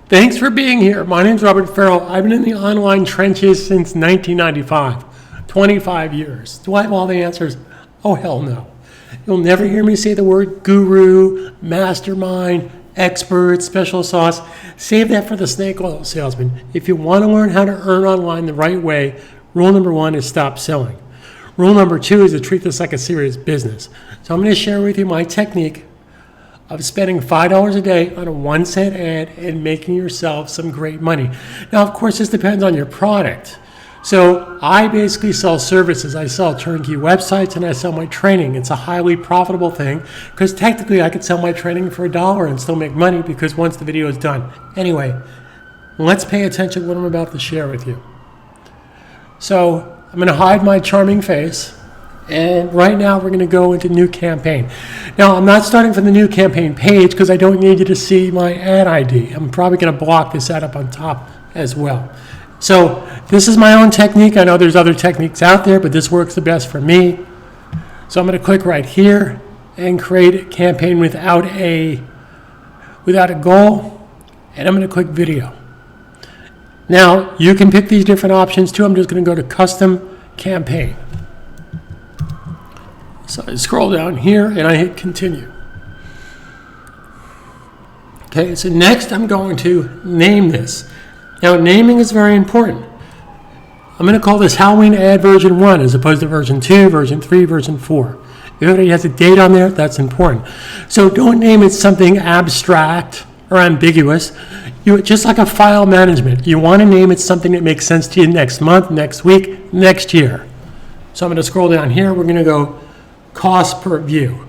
Thanks for being here. My name's Robert Farrell. I've been in the online trenches since 1995, 25 years. Do I have all the answers? Oh, hell no. You'll never hear me say the word guru, mastermind, expert, special sauce. Save that for the snake oil salesman. If you want to learn how to earn online the right way, rule number 1 is stop selling. Rule number 2 is to treat this like a serious business. So I'm going to share with you my technique of spending $5 a day on a 1-cent ad and making yourself some great money. Now, of course, this depends on your product. So I basically sell services. I sell turnkey websites and I sell my training. It's a highly profitable thing because technically I could sell my training for $1 and still make money because once the video is done. Anyway, let's pay attention to what I'm about to share with you. So I'm going to hide my charming face. And right now we're going to go into new campaign. Now I'm not starting from the new campaign page because I don't need you to see my ad ID. I'm probably going to block this ad up on top as well. So this is my own technique. I know there's other techniques out there, but this works the best for me. So I'm going to click right here and create a campaign without a goal. And I'm going to click video. Now you can pick these different options too. I'm just going to go to custom campaign. So I scroll down here and I hit continue. Okay, so next I'm going to name this. Now naming is very important. I'm going to call this Halloween ad version 1 as opposed to version 2, version 3, version 4. If anybody has a date on there, that's important. So don't name it something abstract or ambiguous. Just like a file management, you want to name it something that makes sense to you next month, next week, next year. So I'm going to scroll down here. We're going to go cost per view.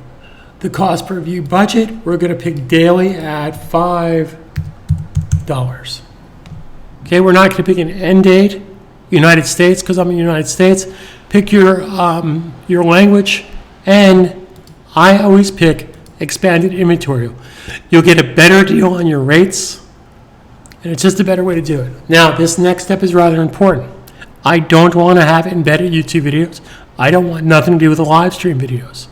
The cost per view budget, we're going to pick daily at $5. Okay, we're not going to pick an end date, United States, because I'm in the United States. Pick your language, and I always pick expanded inventory. You'll get a better deal on your rates, and it's just a better way to do it. Now, this next step is rather important. I don't want to have embedded YouTube videos. I don't want nothing to do with the live stream videos.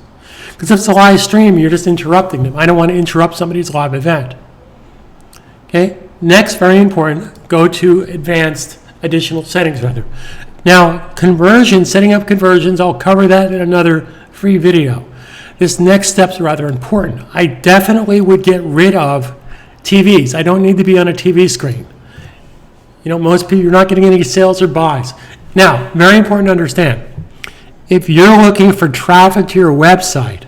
Because if it's a live stream, you're just interrupting them. I don't want to interrupt somebody's live event. Okay? Next, very important, go to advanced additional settings rather. Now, conversions, setting up conversions, I'll cover that in another free video. This next step's rather important. I definitely would get rid of TVs. I don't need to be on a TV screen. You know, most people, you're not getting any sales or buys. Now, very important to understand. If you're looking for traffic to your website,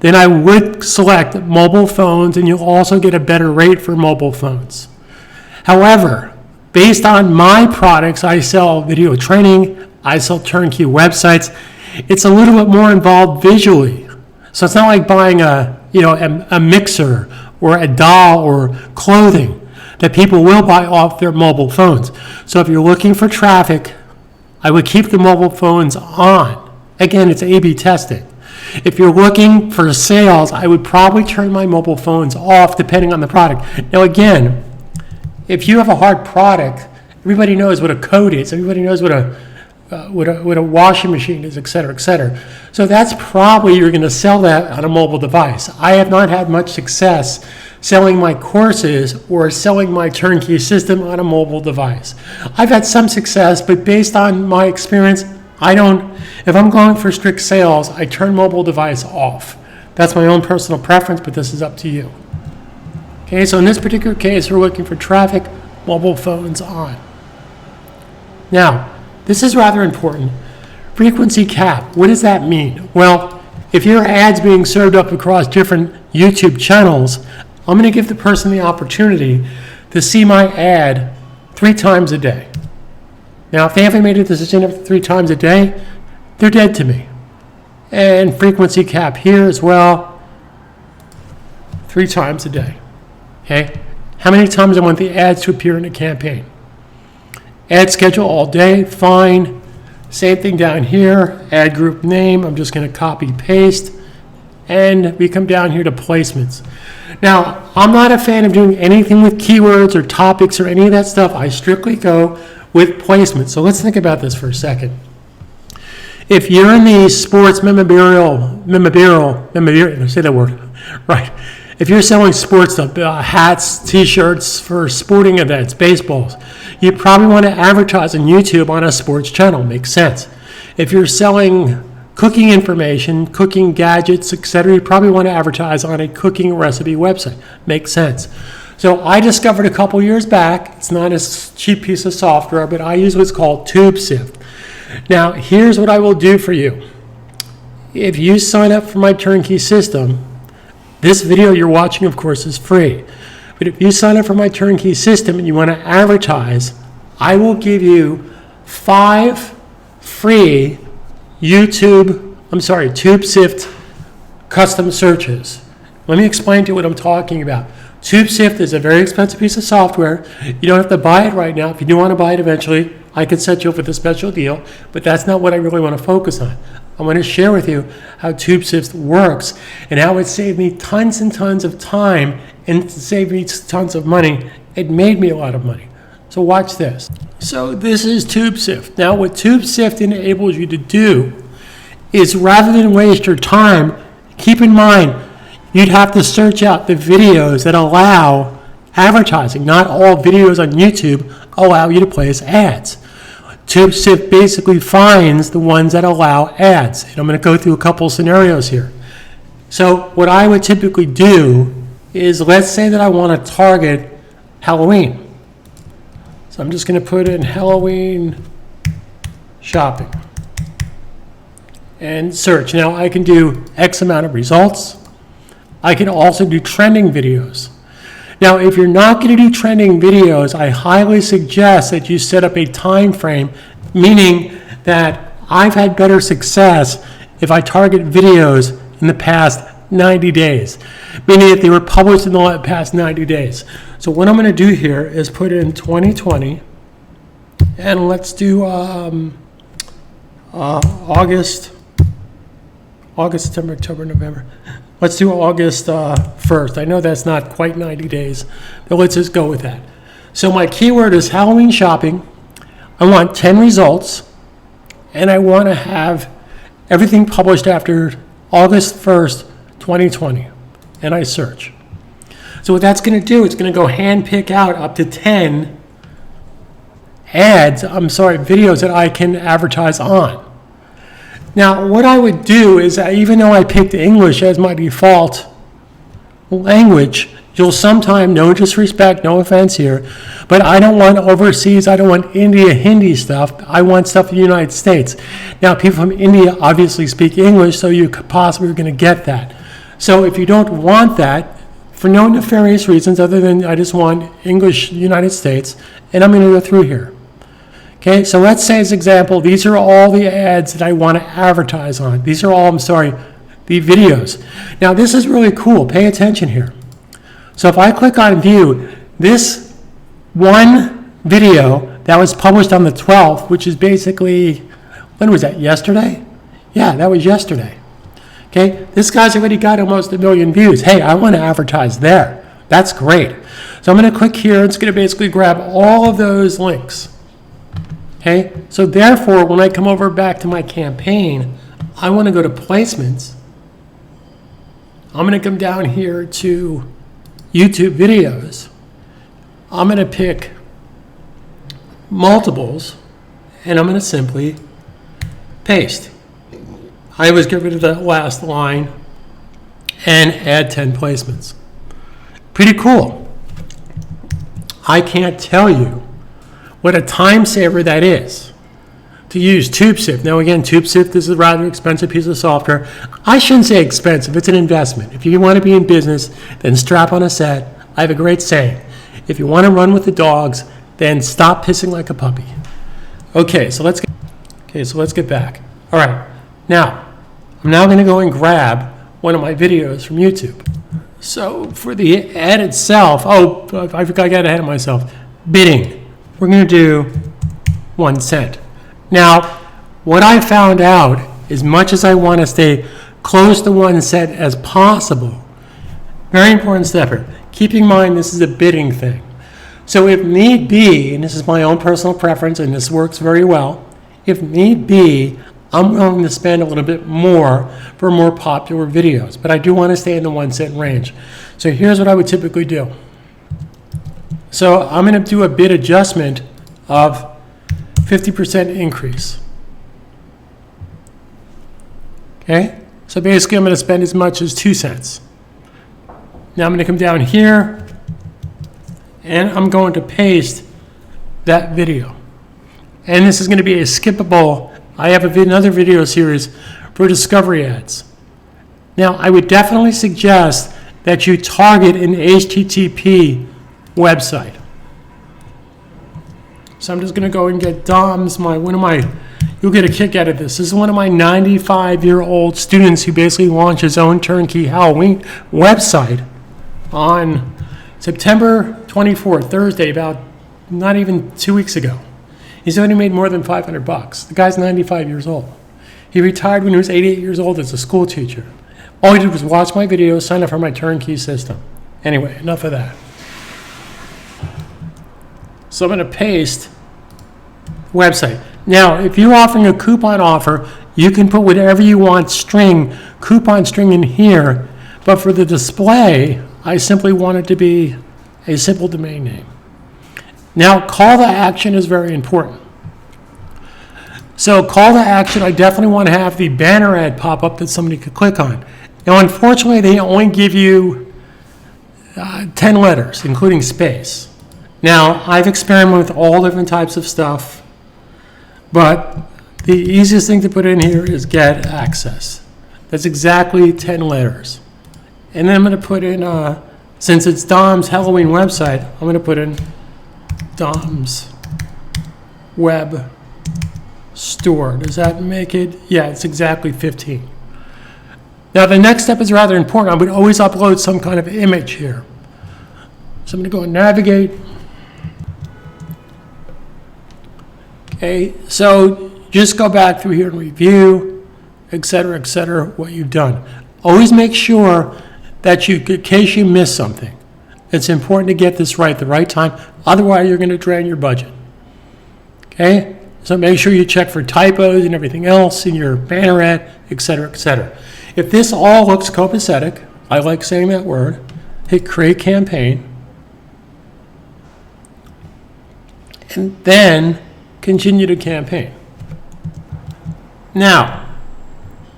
then I would select mobile phones, and you'll also get a better rate for mobile phones. However, based on my products, I sell video training, I sell turnkey websites. It's a little bit more involved visually. So it's not like buying a mixer or a doll or clothing that people will buy off their mobile phones. So if you're looking for traffic, I would keep the mobile phones on. Again, it's A/B testing. If you're looking for sales, I would probably turn my mobile phones off depending on the product. Now again, if you have a hard product, everybody knows what a code is. Everybody knows what a washing machine is, et cetera, et cetera. So that's probably you're going to sell that on a mobile device. I have not had much success selling my courses or selling my turnkey system on a mobile device. I've had some success, but based on my experience, if I'm going for strict sales, I turn mobile device off. That's my own personal preference, but this is up to you. Okay, so in this particular case, we're looking for traffic, mobile phones on. Now, this is rather important. Frequency cap, what does that mean? Well, if your ad's being served up across different YouTube channels, I'm going to give the person the opportunity to see my ad 3 times a day. Now, if they haven't made a decision 3 times a day, they're dead to me. And frequency cap here as well, 3 times a day. Okay? How many times I want the ads to appear in a campaign? Ad schedule all day, fine. Same thing down here, ad group name. I'm just going to copy paste. And we come down here to placements. Now, I'm not a fan of doing anything with keywords or topics or any of that stuff. I strictly go with placement. So let's think about this for a second. If you're in the sports memorabilia, say that word, right. If you're selling sports stuff, hats, t-shirts for sporting events, baseballs, you probably want to advertise on YouTube on a sports channel. Makes sense. If you're selling cooking information, cooking gadgets, etc., you probably want to advertise on a cooking recipe website. Makes sense. So I discovered a couple years back, it's not a cheap piece of software, but I use what's called TubeSift. Now, here's what I will do for you. If you sign up for my turnkey system, this video you're watching, of course, is free. But if you sign up for my turnkey system and you want to advertise, I will give you 5 free TubeSift custom searches. Let me explain to you what I'm talking about. TubeSift is a very expensive piece of software. You don't have to buy it right now. If you do want to buy it eventually, I can set you up with a special deal, but that's not what I really want to focus on. I want to share with you how TubeSift works and how it saved me tons and tons of time and saved me tons of money. It made me a lot of money. So watch this. So this is TubeSift. Now what TubeSift enables you to do is, rather than waste your time, keep in mind you'd have to search out the videos that allow advertising. Not all videos on YouTube allow you to place ads. TubeSift basically finds the ones that allow ads. And I'm going to go through a couple scenarios here. So what I would typically do is, let's say that I want to target Halloween. So I'm just going to put in Halloween shopping and search. Now I can do X amount of results. I can also do trending videos. Now, if you're not going to do trending videos, I highly suggest that you set up a time frame, meaning that I've had better success if I target videos in the past 90 days, meaning that they were published in the past 90 days. So what I'm going to do here is put in 2020, and let's do August, September, October, November. Let's do August 1st. I know that's not quite 90 days, but let's just go with that. So my keyword is Halloween shopping. I want 10 results, and I want to have everything published after August 1st, 2020, and I search. So what that's going to do, it's going to go hand pick out up to 10 videos that I can advertise on. Now, what I would do is, even though I picked English as my default language, you'll sometimes, no disrespect, no offense here, but I don't want overseas, I don't want India Hindi stuff. I want stuff in the United States. Now, people from India obviously speak English, so you could possibly going to get that. So if you don't want that, for no nefarious reasons other than I just want English United States, and I'm going to go through here. Okay, so let's say as an example, these are all the ads that I want to advertise on. These are all, the videos. Now this is really cool. Pay attention here. So if I click on view, this one video that was published on the 12th, which is basically, when was that, yesterday? Yeah, that was yesterday. Okay, this guy's already got almost 1 million views. Hey, I want to advertise there. That's great. So I'm going to click here. It's going to basically grab all of those links. Okay, so therefore, when I come over back to my campaign, I want to go to placements. I'm going to come down here to YouTube videos. I'm going to pick multiples, and I'm going to simply paste. I always get rid of that last line and add 10 placements. Pretty cool. I can't tell you what a time saver that is to use TubeSift. Now again, TubeSift is a rather expensive piece of software. I shouldn't say expensive, it's an investment. If you want to be in business, then strap on a set. I have a great saying. If you want to run with the dogs, then stop pissing like a puppy. Okay, so let's get back. All right, now, I'm now going to go and grab one of my videos from YouTube. So for the ad itself, I forgot I got ahead of myself. Bidding. We're going to do 1 cent. Now, what I found out, as much as I want to stay close to 1 cent as possible, very important step here. Keep in mind this is a bidding thing. So if need be, and this is my own personal preference, and this works very well, if need be, I'm willing to spend a little bit more for more popular videos, but I do want to stay in the 1 cent range. So here's what I would typically do. So I'm going to do a bid adjustment of 50% increase. Okay? So basically I'm going to spend as much as 2 cents. Now I'm going to come down here and I'm going to paste that video. And this is going to be a skippable. I have another video series for discovery ads. Now I would definitely suggest that you target an HTTP website. So I'm just going to go and get Dom's, you'll get a kick out of this. This is one of my 95-year-old students who basically launched his own turnkey Halloween website on September 24th, Thursday, about not even 2 weeks ago. He's only made more than $500. The guy's 95 years old. He retired when he was 88 years old as a school teacher. All he did was watch my videos, sign up for my turnkey system. Anyway, enough of that. So I'm going to paste website. Now, if you're offering a coupon offer, you can put whatever you want coupon string in here, but for the display, I simply want it to be a simple domain name. Now, call to action is very important. So call to action, I definitely want to have the banner ad pop up that somebody could click on. Now, unfortunately, they only give you 10 letters, including space. Now, I've experimented with all different types of stuff, but the easiest thing to put in here is get access. That's exactly 10 letters. And then I'm going to put in, since it's Dom's Halloween website, I'm going to put in Dom's web store. Does that make it? Yeah, it's exactly 15. Now, the next step is rather important. I would always upload some kind of image here. So I'm going to go and navigate. Okay, so just go back through here and review, et cetera, what you've done. Always make sure that in case you miss something, it's important to get this right at the right time. Otherwise, you're going to drain your budget. Okay, so make sure you check for typos and everything else in your banner ad, et cetera, If this all looks copacetic, I like saying that word, hit create campaign, and then continue to campaign. Now,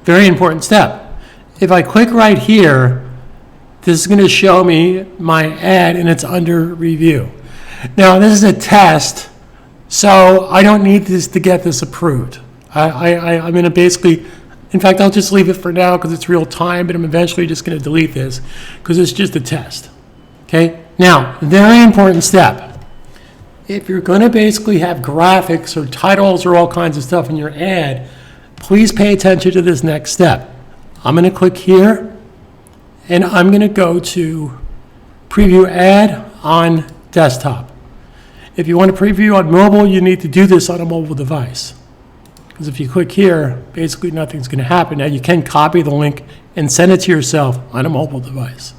very important step. If I click right here, this is going to show me my ad and it's under review. Now, this is a test, so I don't need this to get this approved. I'm going to basically, in fact, I'll just leave it for now because it's real time, but I'm eventually just going to delete this because it's just a test. Okay? Now, very important step. If you're going to basically have graphics or titles or all kinds of stuff in your ad, please pay attention to this next step. I'm going to click here, and I'm going to go to Preview Ad on Desktop. If you want to preview on mobile, you need to do this on a mobile device. Because if you click here, basically nothing's going to happen. Now, you can copy the link and send it to yourself on a mobile device.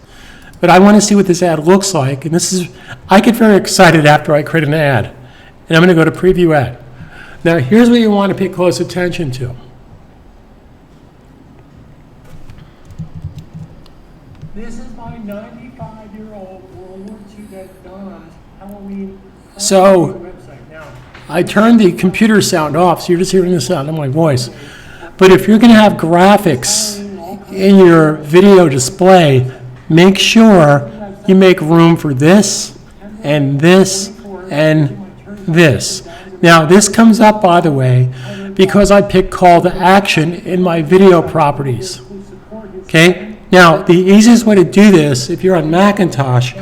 But I want to see what this ad looks like, and I get very excited after I create an ad. And I'm going to go to Preview Ad. Now, here's what you want to pay close attention to. This is my 95-year-old World War II vet Don's Halloween website. Now, I turned the computer sound off, so you're just hearing the sound of my voice. But if you're going to have graphics in your video display, make sure you make room for this and this and this. Now, this comes up, by the way, because I picked call to action in my video properties. Okay? Now, the easiest way to do this, if you're on Macintosh,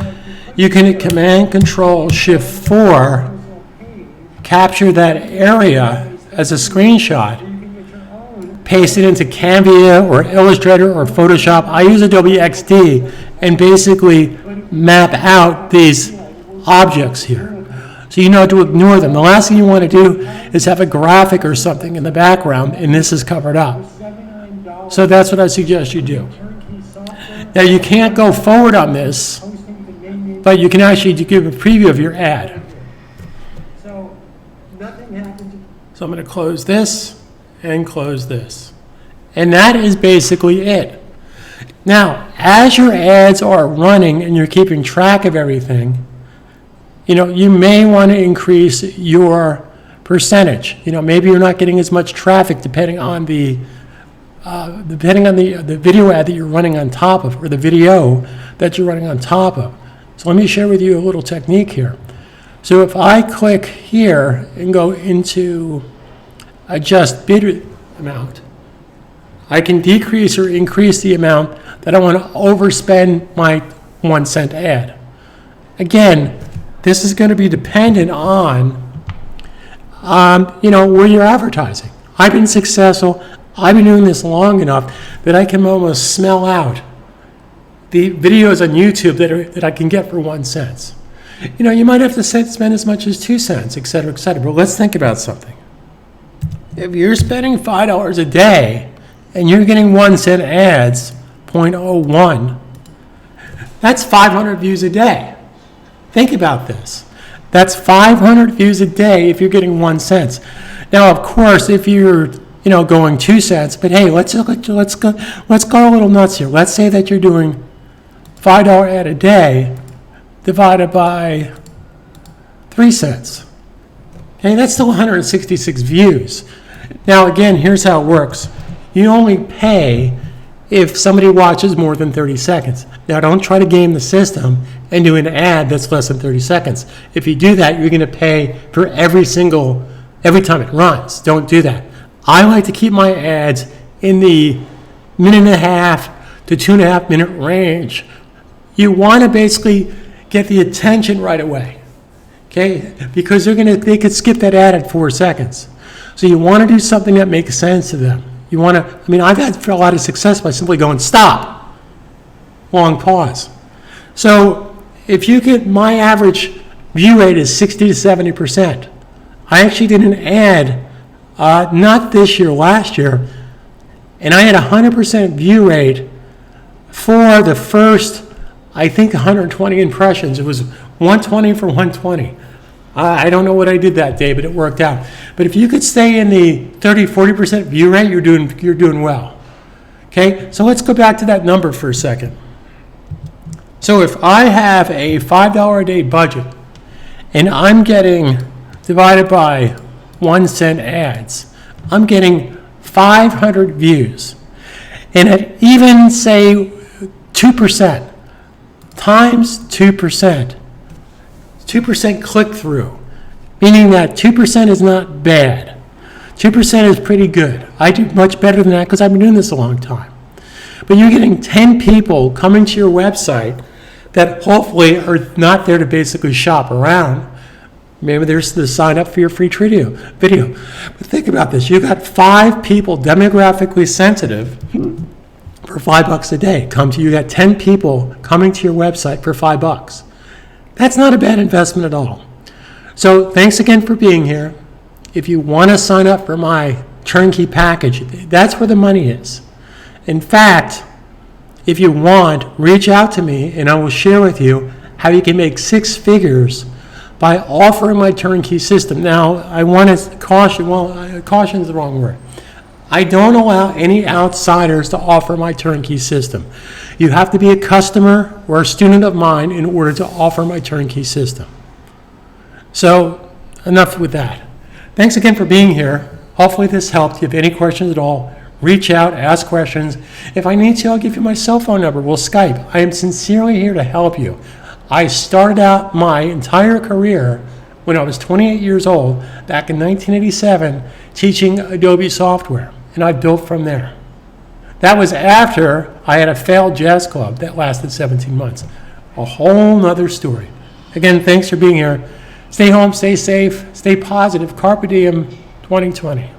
you can hit Command-Control-Shift-4, capture that area as a screenshot, paste it into Canva or Illustrator or Photoshop. I use Adobe XD and basically map out these objects here. So you know how to ignore them. The last thing you want to do is have a graphic or something in the background and this is covered up. So that's what I suggest you do. Now you can't go forward on this, but you can actually give a preview of your ad. So I'm going to close this and close this. And that is basically it. Now, as your ads are running and you're keeping track of everything, you may want to increase your percentage. Maybe you're not getting as much traffic depending on the video ad that you're running on top of, or the video that you're running on top of. So let me share with you a little technique here. So if I click here and go into adjust bid amount, I can decrease or increase the amount that I want to overspend my 1 cent ad. Again, this is going to be dependent on, where you're advertising. I've been successful. I've been doing this long enough that I can almost smell out the videos on YouTube that I can get for 1 cent. You might have to spend as much as 2 cents, et cetera, et cetera. But let's think about something. If you're spending $5 a day and you're getting 1 cent ads, 0.01, that's 500 views a day. Think about this. That's 500 views a day if you're getting 1 cent. Now, of course, if you're going 2 cents, but hey, let's go a little nuts here. Let's say that you're doing $5 ad a day divided by 3 cents. Okay, that's still 166 views. Now, again, here's how it works. You only pay if somebody watches more than 30 seconds. Now, don't try to game the system and do an ad that's less than 30 seconds. If you do that, you're going to pay for every time it runs. Don't do that. I like to keep my ads in the 1.5 to 2.5 minute range. You want to basically get the attention right away, okay? Because they could skip that ad at 4 seconds. So you want to do something that makes sense to them. I've had a lot of success by simply going stop, long pause. So if you get, my average view rate is 60 to 70%. I actually did an ad, not this year, last year, and I had 100% view rate for the first, I think, 120 impressions. It was 120 for 120. I don't know what I did that day, but it worked out. But if you could stay in the 30, 40% view rate, you're doing well. Okay, so let's go back to that number for a second. So if I have a $5 a day budget and I'm getting, divided by 1 cent ads, I'm getting 500 views. And at even, say, 2%, times 2%, 2% click-through, meaning that 2% is not bad. 2% is pretty good. I do much better than that because I've been doing this a long time. But you're getting 10 people coming to your website that hopefully are not there to basically shop around. Maybe they're to sign up for your free video. But think about this. You've got 5 people demographically sensitive for $5 a day come to you. You got 10 people coming to your website for $5. That's not a bad investment at all. So thanks again for being here. If you want to sign up for my turnkey package, that's where the money is. In fact, if you want, reach out to me and I will share with you how you can make 6 figures by offering my turnkey system. Now, I want to caution, caution is the wrong word. I don't allow any outsiders to offer my turnkey system. You have to be a customer or a student of mine in order to offer my turnkey system. So, enough with that. Thanks again for being here. Hopefully this helped. If you have any questions at all, reach out, ask questions. If I need to, I'll give you my cell phone number. We'll Skype. I am sincerely here to help you. I started out my entire career when I was 28 years old, back in 1987, teaching Adobe software, and I built from there. That was after I had a failed jazz club that lasted 17 months. A whole nother story. Again, thanks for being here. Stay home, stay safe, stay positive. Carpe diem 2020.